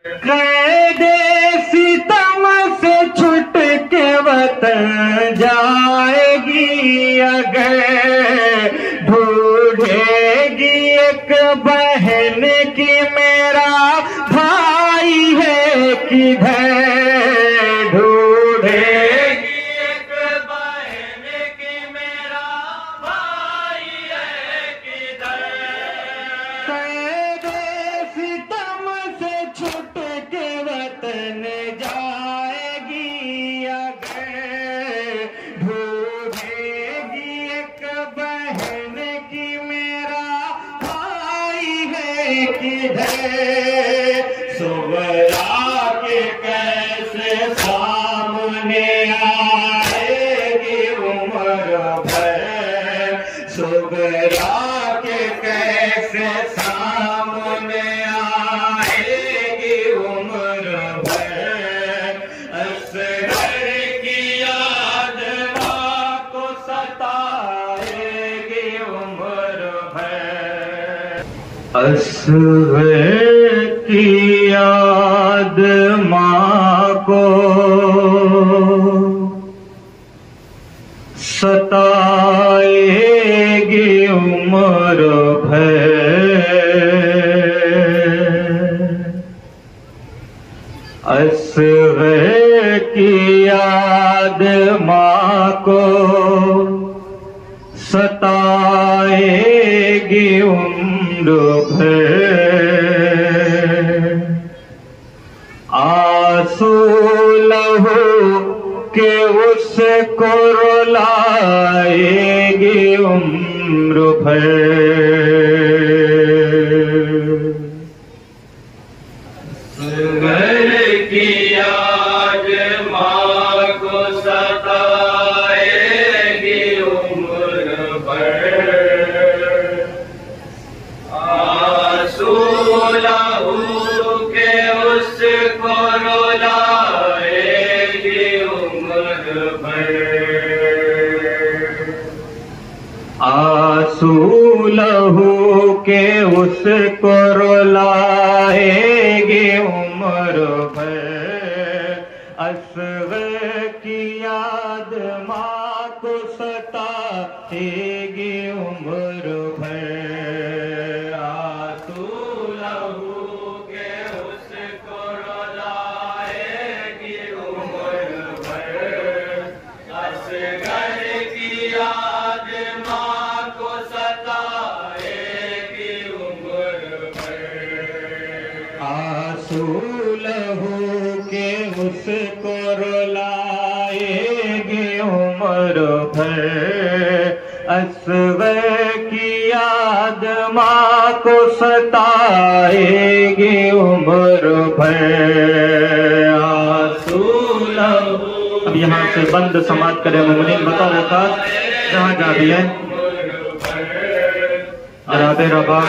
कैदे सितम से छुट के वतन जाएगी अगर, ढूंढेगी एक बहन की मेरा भाई है किधर, ढूंढेगी एक बहन की मेरा भाई है किधर। कैदे सितम से छुट के वतन जाएगी अगर, ढूंढेगी एक बहन की मेरा भाई है किधर। सुबह के कैसे सामने आएगी उम्र भर, सुबह के कैसे सामने आएगी उम्र भर। असगर की याद माँ को सताएगी उम्र भर, असगर की याद माँ को सताएगी उम्र भर। असगर की याद माँ को सताएगी उम्र भर। आंसू लहू के उसको रुलाएगी उम्र भर। असगर की याद माँ को सताएगी उम्र भर। आंसू लहू के उसको रुलाएगी उम्र भर। आंसू लहू के उसको रुलाएगी उम्र भर। असगर की याद माँ को सताएगी उम्र भर। आंसू लहू के उसको रुलाएगी उम्र भर। असगर की याद माँ को सताएगी उम्र भर। आंसू लहू के उसको रुलाएगी उम्र भर। असगर की याद माँ को सताएगी उम्र भर। आंसू लहू। अब यहाँ से बंद समाप्त करें मोमिनीन। बताओ रखा जहाँ जा भी है जनाबे रबा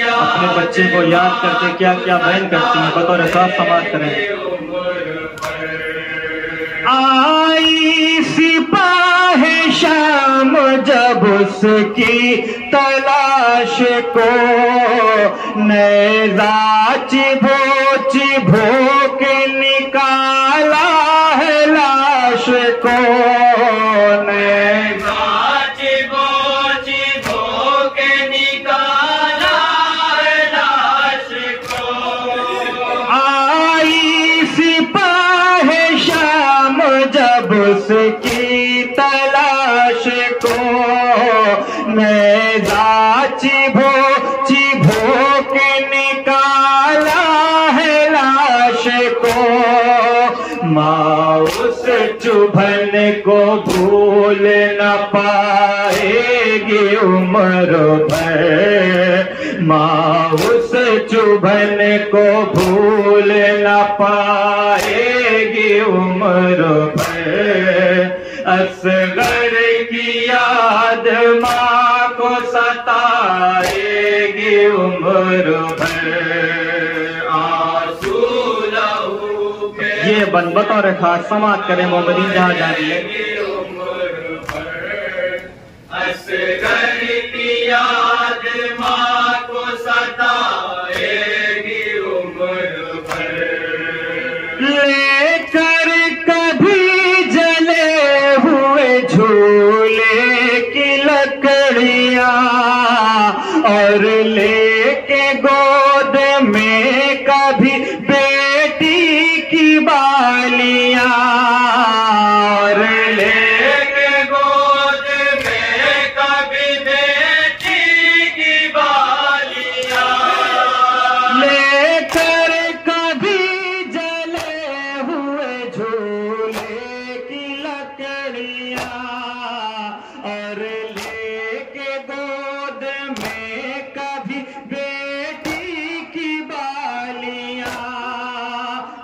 अपने बच्चे को याद करके क्या क्या बयान करती हैं। बताओ रखा समाप्त करें। आई सिपाही शाम जब उसकी तलाश को, नेज़ा चिभो चिभो के निकाला है लाश को। नेज़ा चिभो चिभो के निकाला है लाश को। आई सिपाही शाम जब उसकी तलाश को, नेज़ा चिभो चिभो के निकाला है लाश को। माँ उस चुभन को भूल न पाएगी उम्र भर। माँ उस चुभन को भूल न पाएगी उम्र भर। असगर की याद माँ को सताएगी उम्र भर। आंसू लहू के ये बन बतौर खास समाप्त करें मोमिनीन जहाँ जानी है। असगर की याद माँ को सताएगी उम्र भर।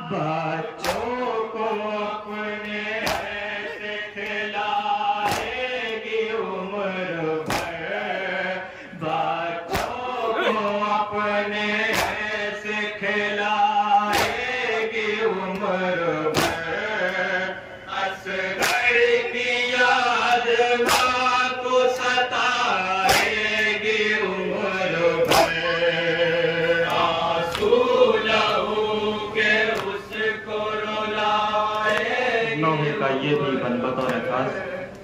बच्चों को अपने ऐसे खिलाएगी उम्र भर, बच्चों को अपने ऐसे खिलाएगी उम्र भर। असगर की याद माँ को सताएगी उम्र भर, आंसू लहू के उसको रुलाएगी। नौवे का ये भी बन बतौर खास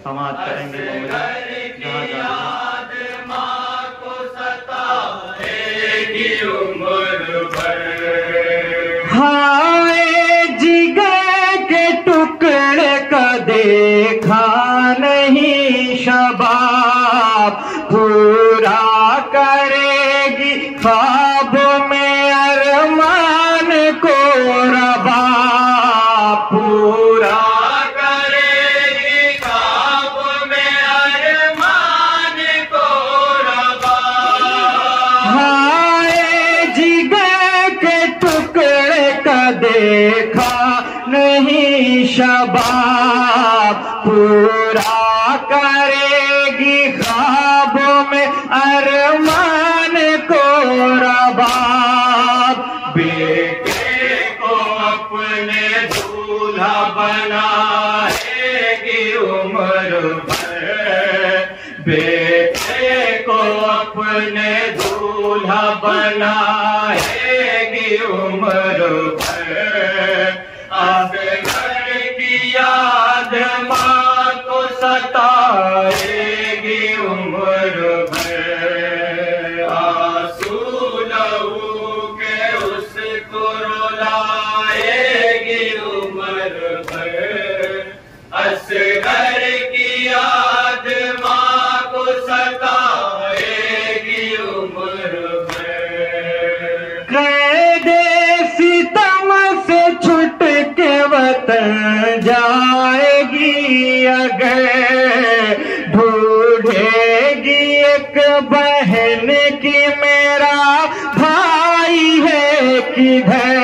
समाज करेंगे याद माँ को सताएगी उम्र भर। हाय जिगर के टुकड़े का देखा नहीं शबाब, पूरा करेगी ख्वाब में अरमान को रबाब, पूरा करेगी ख्वाब में अरमान को रबाब। हाय जिगर के टुकड़े का देखा नहीं शबाब, पूरा करेगी ख्वाबों में अरमान को रबाब। बेटे को अपने दूल्हा बनाएगी उम्र भर, बेटे को अपने दूल्हा बनाएगी उम्र भर। असगर की याद माँ को सताएगी उम्र भर, आंसू लहू के उसको रुलाएगी उम्र भर। असगर की याद माँ को सताएगी उम्र भर। कैदे सितम से छुट के वतन जाएगी अगर, ढूंढेगी एक बहन की मेरा भाई है किधर,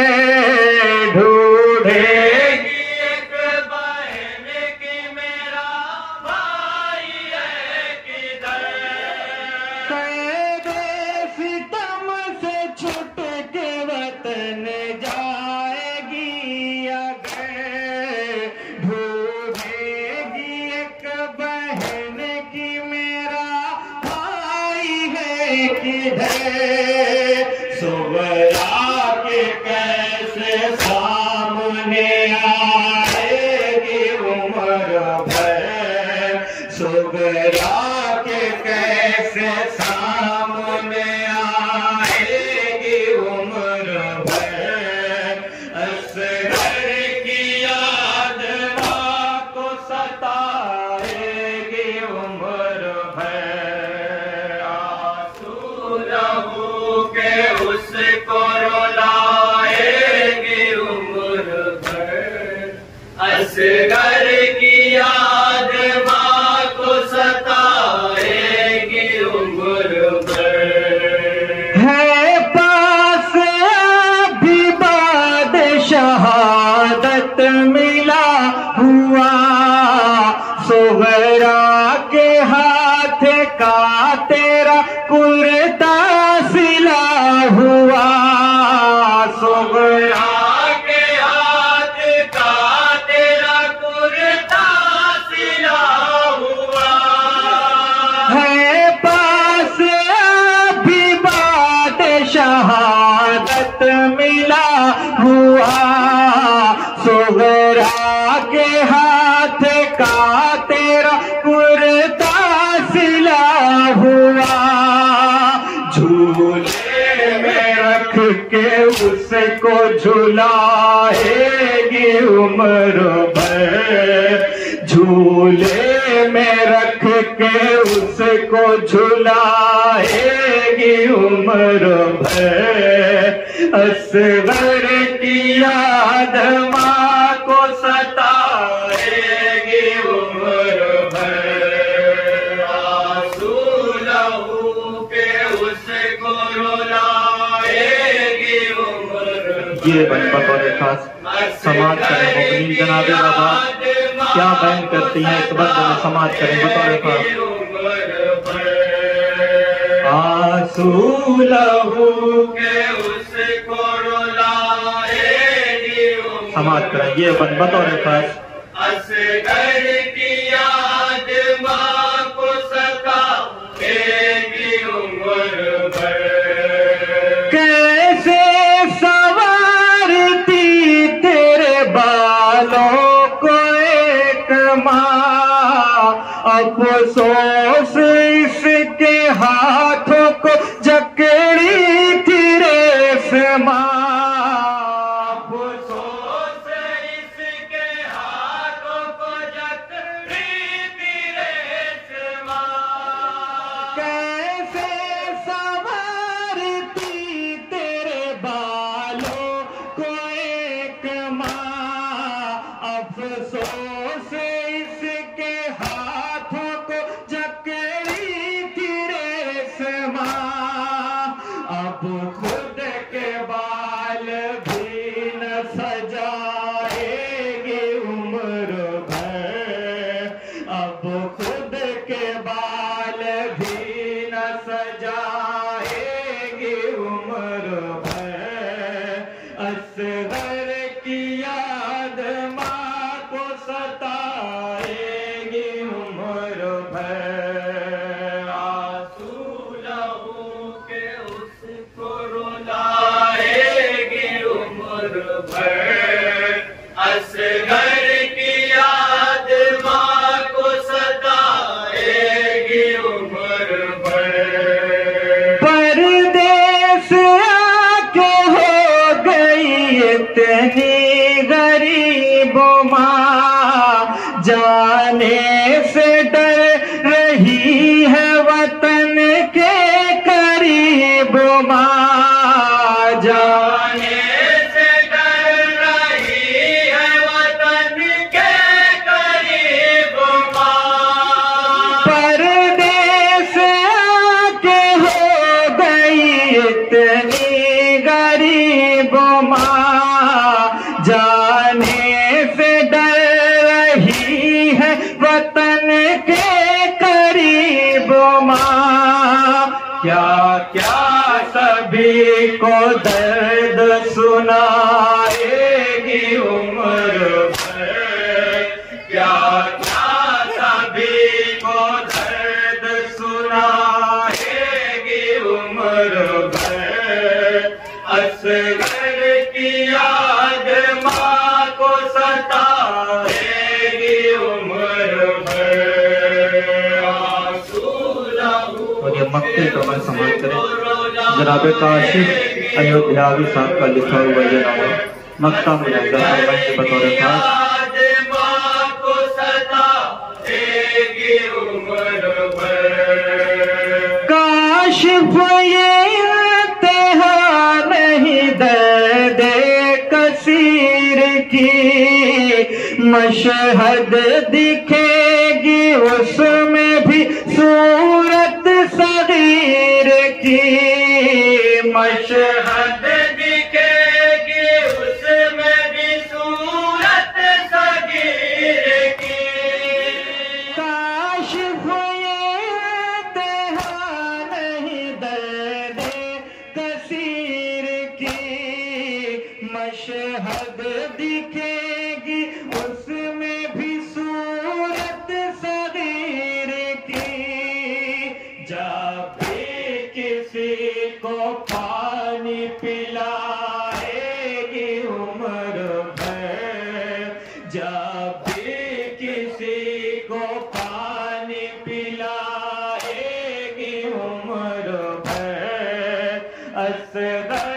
ढूंढेगी एक बहन की मेरा भाई है किधर। कैदे सितम से छुट के वतन जाएगी अगर, ढूंढेगी एक बहन की मेरा भाई है किधर। सुबरा के कैसे सामने आएगी उम्र भर, सुबरा के कैसे सामने आएगी उम्र भर। असगर की याद माँ को सताएगी उम्र भर, आंसू लहू के उसको रुलाएगी उम्र भर। असगर की याद माँ को सताएगी उम्र भर। है पास अभी बाद शहादत मिला हुआ, सुगरा के हाथ का तेरा कुर्ता सिला हुआ, सुगरा के हाथ का तेरा कुर्ता सिला हुआ। है पास अभी बाद शहादत मिला हुआ, सुगरा के हाथ का तेरा कुर्ता सिला हुआ। झूले में रख के उसको झुलाएगी उम्र भर, झूले में रख के उसको झुलाएगी उम्र भर। असगर की याद माँ को सताएगी उम्र भर, आंसू लहू के उसको रुलाएगी उम्र भर। ये बतौर खास समाज करें मुमनीन। जनाबे बाबा क्या बयान करती हैं इस बंद में समाज करें बतौर खास। आंसू लहू के उसको रुलाएगी समाज करें ये बतौर खास। असगर की याद माँ को सताएगी उम्र भर। कैसे सवारती तेरे बालों को एक माँ, अफसोस इसके हाथों को जकड़ी थी रेशमा। अफसोस इसके हाथों को जकड़ी थी रेशमा। कैसे सवारती तेरे बालों को एक माँ, अफसोस इसके हाथों को जकड़ी थी रेशमा। अब खुद के बाल भी न सजाएगी उम्र भर। अब खुद के बाल भी न सजाएगी उम्र भर। असगर की याद माँ को सताएगी उम्र भर। आंसू लहू के उसको रुलाएगी उम्र भर। असगर की याद माँ को सताएगी उम्र भर। परदेस आके हो गई इतनी गरीब माँ, जाने से डर रही है वतन के करीब माँ। जाने से डर रही है वतन के करीब माँ। परदेस आके हो गई इतनी गरीब माँ, जाने से डर रही है वतन के करीब माँ। क्या क्या सभी को दर्द सुनाएगी उम्र भर। क्या क्या सभी को दर्द सुनाएगी उम्र भर। असगर की याद माँ को सताएगी उम्र भर। आंसू लहू और ये मक्के को मैं समाज करें। जनाबे काशिफ अयोध्यावी साहब का लिखा हुआ ये नाम मक्का मुनाजा फरमाएंगे बतौर खास। काशिफ ये नहीं दर्द कसीर की, मशहद दिखेगी उसमें भी सूरत सगीर की। मशहद दिखेगी उसमें भी सूरत सगीर की। काशिफ ये नहीं दर्द कसीर की, मशहद दिखेगी उसमें भी सूरत सगीर की। जब भी किसी को पानी पिलाएगी उम्र भर। जब भी किसी को पानी पिलाएगी उम्र भर। असगर